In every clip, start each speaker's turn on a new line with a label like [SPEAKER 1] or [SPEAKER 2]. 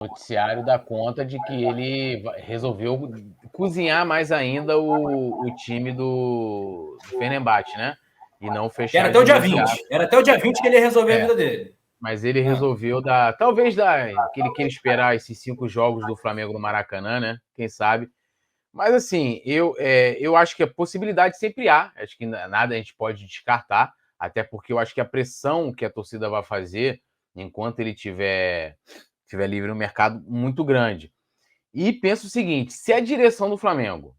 [SPEAKER 1] noticiário dá conta de que ele resolveu cozinhar mais ainda o time do Fenerbahçe, né? E não
[SPEAKER 2] Era
[SPEAKER 1] fechar
[SPEAKER 2] até
[SPEAKER 1] de
[SPEAKER 2] o dia 20.
[SPEAKER 1] imediato.
[SPEAKER 2] Era até o dia 20 que ele ia resolver a
[SPEAKER 1] É,
[SPEAKER 2] vida dele.
[SPEAKER 1] mas ele
[SPEAKER 2] Ah.
[SPEAKER 1] resolveu dar. Talvez dar. Que ele queira esperar esses 5 jogos do Flamengo no Maracanã, né? Quem sabe? Mas assim, eu acho que a possibilidade sempre há. Acho que nada a gente pode descartar. Até porque eu acho que a pressão que a torcida vai fazer enquanto ele tiver livre no mercado muito grande. E penso o seguinte: se a direção do Flamengo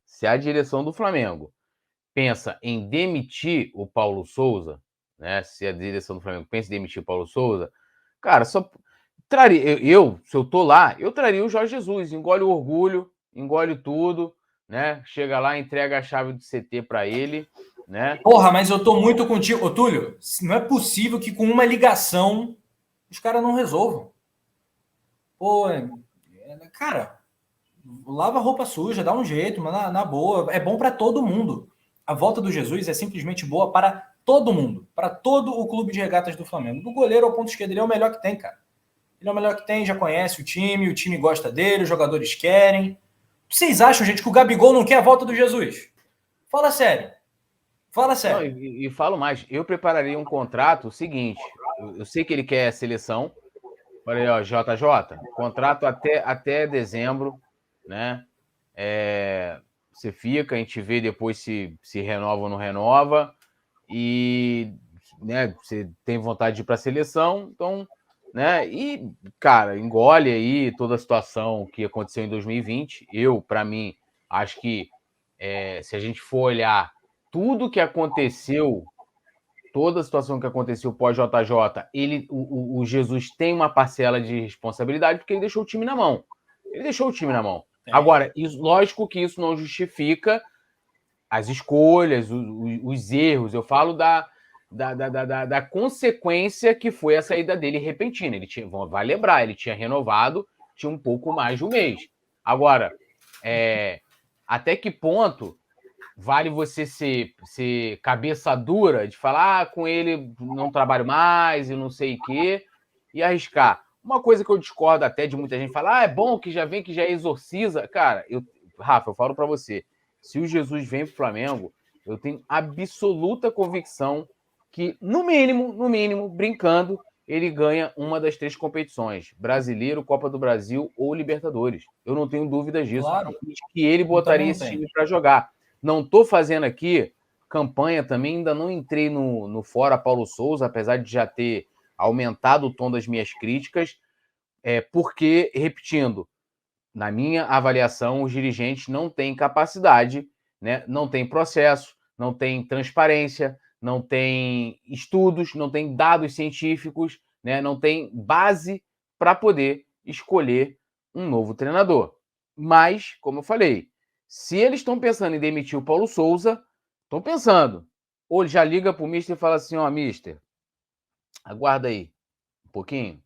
[SPEAKER 1] pensa em demitir o Paulo Souza, né? Se a direção do Flamengo pensa em demitir o Paulo Souza, cara, só traria. Se eu tô lá, eu traria o Jorge Jesus, engole o orgulho, engole tudo, né? Chega lá, entrega a chave do CT para ele, né?
[SPEAKER 2] Porra, mas eu tô muito contigo. Ô, Túlio, não é possível que com uma ligação os caras não resolvam. Pô, cara, lava a roupa suja, dá um jeito, mas na boa. É bom para todo mundo. A volta do Jesus é simplesmente boa para todo mundo. Para todo o clube de regatas do Flamengo. Do goleiro ao ponto esquerdo, ele é o melhor que tem, cara. Ele é o melhor que tem, já conhece o time gosta dele, os jogadores querem. Vocês acham, gente, que o Gabigol não quer a volta do Jesus? Fala sério. Fala
[SPEAKER 1] Não,
[SPEAKER 2] sério.
[SPEAKER 1] e falo mais, eu prepararia um contrato o seguinte: eu sei que ele quer a seleção. Falei, ó, JJ, contrato até dezembro, né? Você fica, a gente vê depois se renova ou não renova. E, né, você tem vontade de ir para a seleção, então, né? E, cara, engole aí toda a situação que aconteceu em 2020. Para mim, acho que se a gente for olhar tudo que aconteceu, toda a situação que aconteceu pós-JJ, o Jesus tem uma parcela de responsabilidade porque ele deixou o time na mão. Ele deixou o time na mão. Agora, lógico que isso não justifica as escolhas, os erros. Eu falo da consequência que foi a saída dele repentina. Ele tinha, vai lembrar, ele tinha renovado, tinha um pouco mais de um mês. Agora, até que ponto vale você ser cabeça dura de falar com ele não trabalho mais e não sei o quê, e arriscar. Uma coisa que eu discordo até de muita gente falar, é bom que já vem, que já exorciza. Cara, Rafa, eu falo para você, se o Jesus vem pro Flamengo, eu tenho absoluta convicção que, no mínimo, brincando, ele ganha uma das 3 competições: Brasileiro, Copa do Brasil ou Libertadores. Eu não tenho dúvidas disso.
[SPEAKER 2] Claro.
[SPEAKER 1] E que ele
[SPEAKER 2] Eu também
[SPEAKER 1] botaria
[SPEAKER 2] não
[SPEAKER 1] esse
[SPEAKER 2] tenho.
[SPEAKER 1] time para jogar. Não estou fazendo aqui campanha também, ainda não entrei no Fora Paulo Souza, apesar de já ter aumentado o tom das minhas críticas, porque, repetindo, na minha avaliação, os dirigentes não têm capacidade, né? Não têm processo, não têm transparência, não têm estudos, não têm dados científicos, né? Não têm base para poder escolher um novo treinador. Mas, como eu falei, se eles estão pensando em demitir o Paulo Souza, estão pensando. Ou ele já liga para o mister e fala assim, ó, mister, aguarda aí um pouquinho.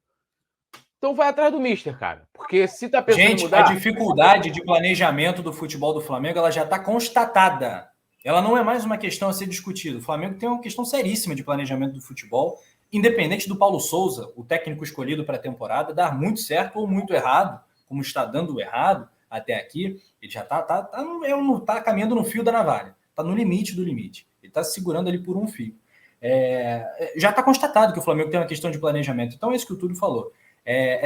[SPEAKER 1] Então vai atrás do mister, cara. Porque se tá pensando em
[SPEAKER 2] Gente, a
[SPEAKER 1] mudar,
[SPEAKER 2] dificuldade de planejamento do futebol do Flamengo ela já está constatada. Ela não é mais uma questão a ser discutida. O Flamengo tem uma questão seríssima de planejamento do futebol, independente do Paulo Souza, o técnico escolhido para a temporada, dar muito certo ou muito errado, como está dando errado até aqui. Ele já tá caminhando no fio da navalha, está no limite do limite. Ele está se segurando ali por um fio. Já está constatado que o Flamengo tem uma questão de planejamento. Então é isso que o Túlio falou.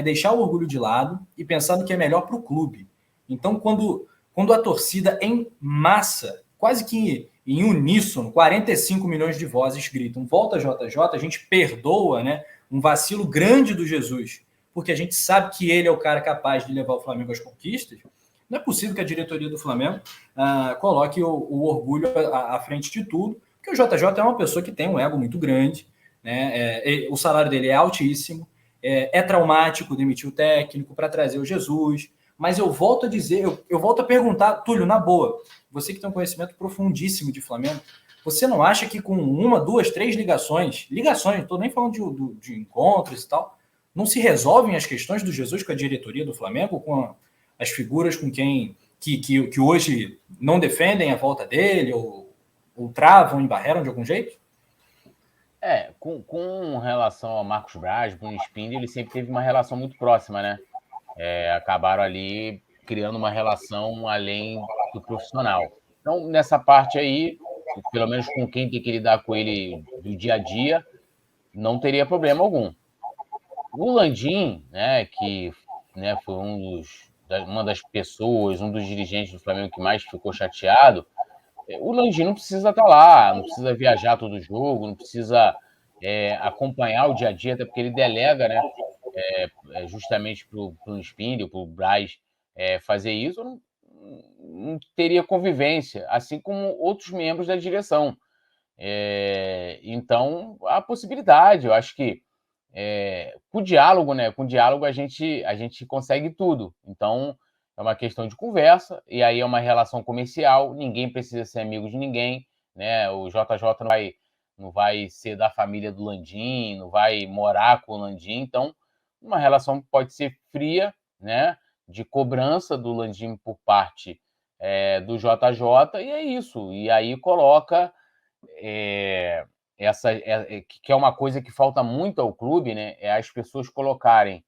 [SPEAKER 2] Deixar o orgulho de lado e pensar no que é melhor para o clube. Então, quando a torcida em massa, quase que em uníssono, 45 milhões de vozes gritam volta JJ, a gente perdoa, né, um vacilo grande do Jesus, porque a gente sabe que ele é o cara capaz de levar o Flamengo às conquistas. Não é possível que a diretoria do Flamengo coloque o orgulho à frente de tudo, porque o JJ é uma pessoa que tem um ego muito grande, né? O salário dele é altíssimo, é traumático demitir o técnico para trazer o Jesus. Mas eu volto a dizer, eu volto a perguntar, Túlio, na boa, você que tem um conhecimento profundíssimo de Flamengo, você não acha que com uma, duas, três ligações, não estou nem falando de encontros e tal, não se resolvem as questões do Jesus com a diretoria do Flamengo, com as figuras com quem que hoje não defendem a volta dele ou travam, embarreram de algum jeito?
[SPEAKER 1] com relação ao Marcos Braz, Bruno Spindler, ele sempre teve uma relação muito próxima, né? Acabaram ali criando uma relação além do profissional. Então, nessa parte aí, pelo menos com quem tem que lidar com ele do dia a dia, não teria problema algum. O Landim, né, que né, foi uma das pessoas, um dos dirigentes do Flamengo que mais ficou chateado, o Landim não precisa estar lá, não precisa viajar todo jogo, não precisa acompanhar o dia a dia, até porque ele delega, né, justamente para o Spindle, para o Braz fazer isso, não teria convivência, assim como outros membros da direção. Então, há possibilidade, eu acho que com diálogo, né? Com diálogo a gente consegue tudo. Então, é uma questão de conversa, e aí é uma relação comercial, ninguém precisa ser amigo de ninguém, né? O JJ não vai ser da família do Landim, não vai morar com o Landim, então uma relação pode ser fria, né? De cobrança do Landim por parte do JJ, e é isso. E aí coloca que é uma coisa que falta muito ao clube, né? É as pessoas colocarem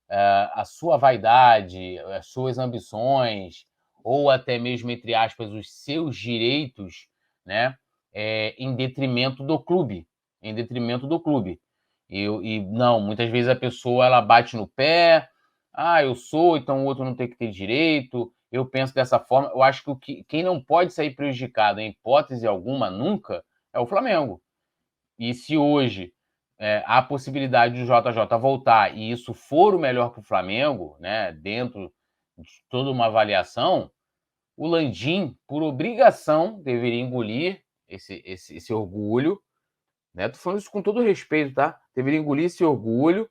[SPEAKER 1] a sua vaidade, as suas ambições, ou até mesmo, entre aspas, os seus direitos, né? Em detrimento do clube. Em detrimento do clube. E não, muitas vezes a pessoa ela bate no pé, eu sou, então o outro não tem que ter direito. Eu penso dessa forma. Eu acho que quem não pode sair prejudicado, em hipótese alguma, nunca, é o Flamengo. E se hoje há a possibilidade do JJ voltar e isso for o melhor para o Flamengo, né, dentro de toda uma avaliação, o Landim, por obrigação, deveria engolir esse orgulho. Né? Tô falando isso com todo respeito, tá? Deveria engolir esse orgulho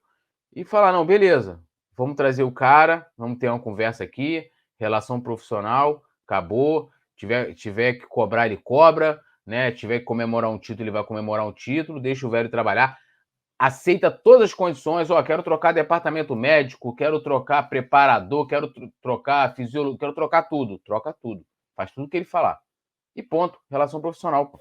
[SPEAKER 1] e falar: não, beleza, vamos trazer o cara, vamos ter uma conversa aqui, relação profissional, acabou. Tiver que cobrar, ele cobra, né? Tiver que comemorar um título, ele vai comemorar um título, deixa o velho trabalhar. Aceita todas as condições, quero trocar departamento médico, quero trocar preparador, quero trocar fisiólogo, quero trocar tudo. Troca tudo. Faz tudo o que ele falar. E ponto. Relação profissional.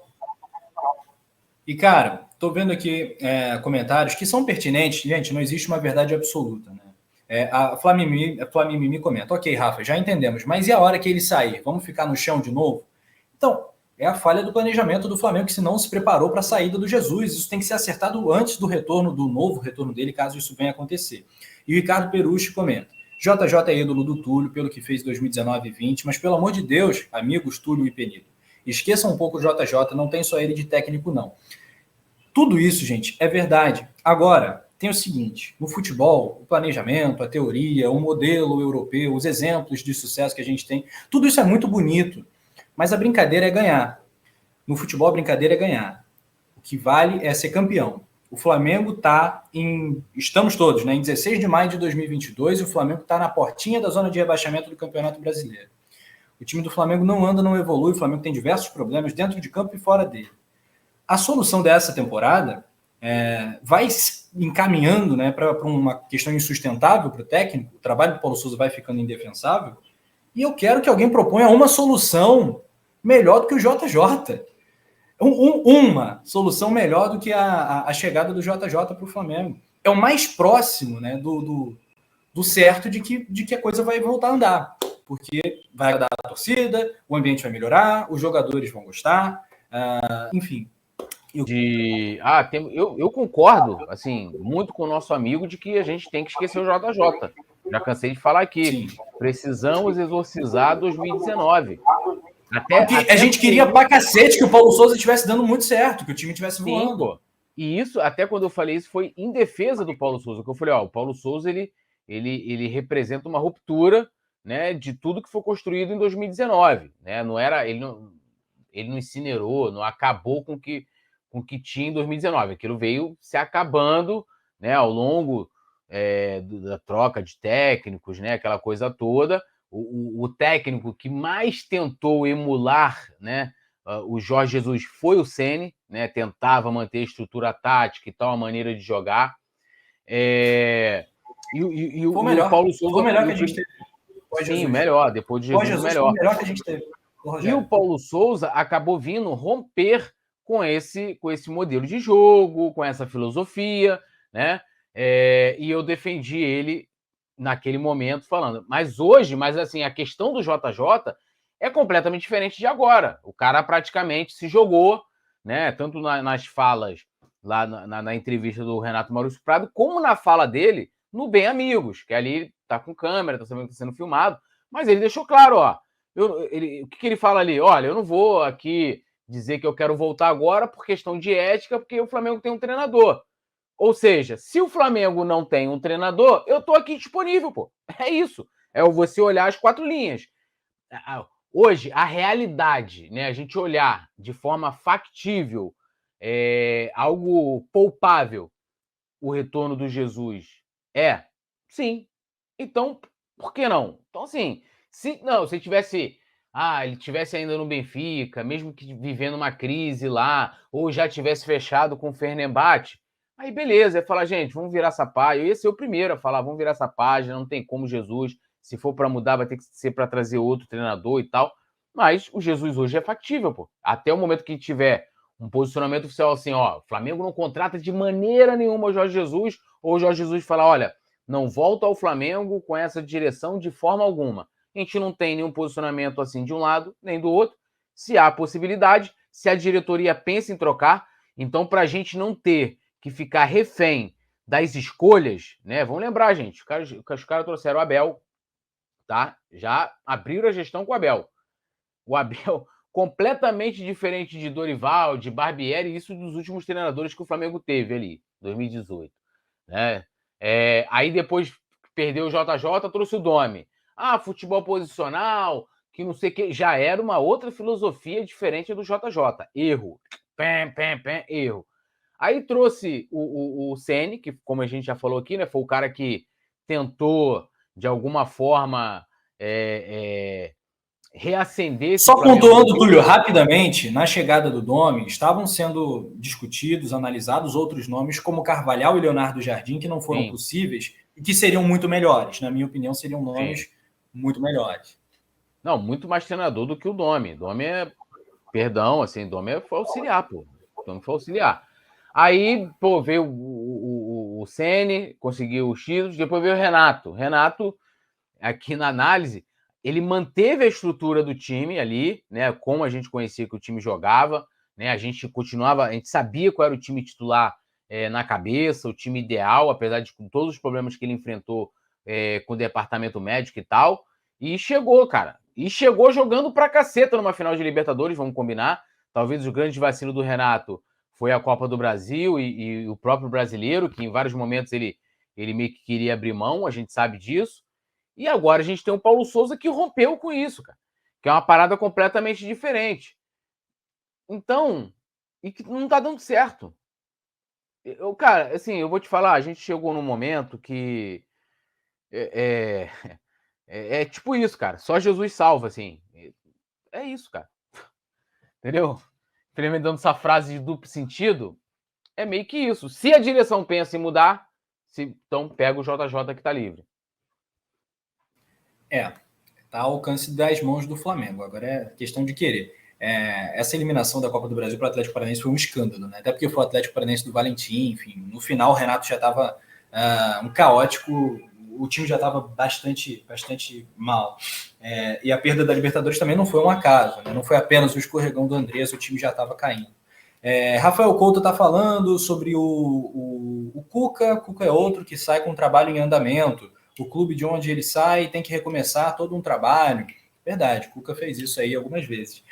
[SPEAKER 2] E, cara, tô vendo aqui comentários que são pertinentes. Gente, não existe uma verdade absoluta, né? A Flamimimi comenta: ok, Rafa, já entendemos, mas e a hora que ele sair? Vamos ficar no chão de novo? Então, é a falha do planejamento do Flamengo, que se não se preparou para a saída do Jesus. Isso tem que ser acertado antes do novo retorno dele, caso isso venha a acontecer. E o Ricardo Perucci comenta: JJ é ídolo do Túlio pelo que fez em 2019 e 20, mas pelo amor de Deus, amigos Túlio e Penido, esqueçam um pouco o JJ, não tem só ele de técnico, não. Tudo isso, gente, é verdade. Agora, tem o seguinte: no futebol, o planejamento, a teoria, o modelo europeu, os exemplos de sucesso que a gente tem, tudo isso é muito bonito, mas a brincadeira é ganhar. No futebol, a brincadeira é ganhar. O que vale é ser campeão. O Flamengo está estamos todos, né, em 16 de maio de 2022, e o Flamengo está na portinha da zona de rebaixamento do Campeonato Brasileiro. O time do Flamengo não anda, não evolui, o Flamengo tem diversos problemas dentro de campo e fora dele. A solução dessa temporada vai encaminhando, né, para uma questão insustentável para o técnico. O trabalho do Paulo Souza vai ficando indefensável. E eu quero que alguém proponha uma solução melhor do que o JJ. Uma solução melhor do que a chegada do JJ para o Flamengo. É o mais próximo, né, do certo de que a coisa vai voltar a andar. Porque vai agradar a torcida, o ambiente vai melhorar, os jogadores vão gostar, enfim.
[SPEAKER 1] Eu concordo, assim, muito com o nosso amigo de que a gente tem que esquecer o JJ. Já cansei de falar aqui. Sim. Precisamos exorcizar 2019.
[SPEAKER 2] Até a gente queria pra cacete que o Paulo Souza estivesse dando muito certo, que o time estivesse voando. Pô.
[SPEAKER 1] E isso, até quando eu falei isso, foi em defesa do Paulo Souza, que eu falei: o Paulo Souza ele representa uma ruptura, né, de tudo que foi construído em 2019. Né? Ele não incinerou, não acabou com o que tinha em 2019. Aquilo veio se acabando, né, ao longo da troca de técnicos, né, aquela coisa toda. O técnico que mais tentou emular, né, o Jorge Jesus foi o Ceni, né, tentava manter a estrutura tática e tal, a maneira de jogar.
[SPEAKER 2] O Paulo Souza... Foi o melhor que a gente teve.
[SPEAKER 1] Sim, melhor. Depois de Jesus, melhor.
[SPEAKER 2] Foi o melhor que a gente teve.
[SPEAKER 1] E o Paulo Souza acabou vindo romper com esse modelo de jogo, com essa filosofia, né? E eu defendi ele naquele momento falando. Mas hoje, assim, a questão do JJ é completamente diferente de agora. O cara praticamente se jogou, né? Tanto nas falas lá na entrevista do Renato Maurício Prado, como na fala dele no Bem Amigos, que ali tá com câmera, tá sabendo que tá sendo filmado, mas ele deixou claro, ó. O que ele fala ali? Olha, eu não vou aqui dizer que eu quero voltar agora por questão de ética, porque o Flamengo tem um treinador. Ou seja, se o Flamengo não tem um treinador, eu tô aqui disponível, pô. É isso. É você olhar as 4 linhas. Hoje, a realidade, né? A gente olhar de forma factível, algo palpável, o retorno do Jesus sim. Então, por que não? Então, assim, se ele tivesse ainda no Benfica, mesmo que vivendo uma crise lá, ou já tivesse fechado com o Fenerbahçe, aí beleza, ia falar, gente, vamos virar essa página. Eu ia ser o primeiro a falar, vamos virar essa página, não tem como Jesus, se for para mudar, vai ter que ser para trazer outro treinador e tal. Mas o Jesus hoje é factível, pô. Até o momento que tiver um posicionamento oficial assim, ó, o Flamengo não contrata de maneira nenhuma o Jorge Jesus, ou o Jorge Jesus falar, olha, não volta ao Flamengo com essa direção de forma alguma. A gente não tem nenhum posicionamento assim de um lado nem do outro. Se há possibilidade, se a diretoria pensa em trocar, então para a gente não ter que ficar refém das escolhas, né? Vamos lembrar, gente, os caras trouxeram o Abel, tá? Já abriram a gestão com o Abel. O Abel completamente diferente de Dorival, de Barbieri, isso dos últimos treinadores que o Flamengo teve ali, 2018, né? Aí depois perdeu o JJ, trouxe o Domi. Futebol posicional, que não sei o que, já era uma outra filosofia diferente do JJ. Erro. Erro. Aí trouxe o Ceni, que como a gente já falou aqui, né, foi o cara que tentou, de alguma forma, reacender esse
[SPEAKER 2] Só
[SPEAKER 1] Flamengo.
[SPEAKER 2] pontuando, Túlio, rapidamente, na chegada do Domi, estavam sendo discutidos, analisados outros nomes, como Carvalhal e Leonardo Jardim, que não foram possíveis e que seriam muito melhores. Na minha opinião, seriam nomes muito melhores.
[SPEAKER 1] Não, muito mais treinador do que o Domi. Domi Domi foi auxiliar, pô. Domi foi auxiliar. Aí, pô, veio o Ceni, conseguiu os títulos, depois veio o Renato. Renato, aqui na análise, ele manteve a estrutura do time ali, né? Como a gente conhecia que o time jogava, né? A gente sabia qual era o time titular na cabeça, o time ideal, apesar de com todos os problemas que ele enfrentou com o departamento médico e tal. E chegou, cara. E chegou jogando pra caceta numa final de Libertadores, vamos combinar. Talvez o grande vacilo do Renato foi a Copa do Brasil e o próprio brasileiro, que em vários momentos ele meio que queria abrir mão, a gente sabe disso. E agora a gente tem o Paulo Souza que rompeu com isso, cara. Que é uma parada completamente diferente. Então, e que não tá dando certo. Cara, assim, eu vou te falar, a gente chegou num momento que é tipo isso, cara. Só Jesus salva, assim. É isso, cara. Entendeu? Implementando essa frase de duplo sentido, é meio que isso. Se a direção pensa em mudar, então pega o JJ que tá livre.
[SPEAKER 2] Tá ao alcance das mãos do Flamengo. Agora é questão de querer. Essa eliminação da Copa do Brasil para o Atlético Paranaense foi um escândalo, né? Até porque foi o Atlético Paranaense do Valentim, enfim. No final, o Renato já estava um caótico, o time já estava bastante mal. E a perda da Libertadores também não foi um acaso, né? Não foi apenas o escorregão do Andrés, o time já estava caindo. Rafael Couto está falando sobre o Cuca. Cuca é outro que sai com um trabalho em andamento. O clube de onde ele sai tem que recomeçar todo um trabalho. Verdade, o Cuca fez isso aí algumas vezes.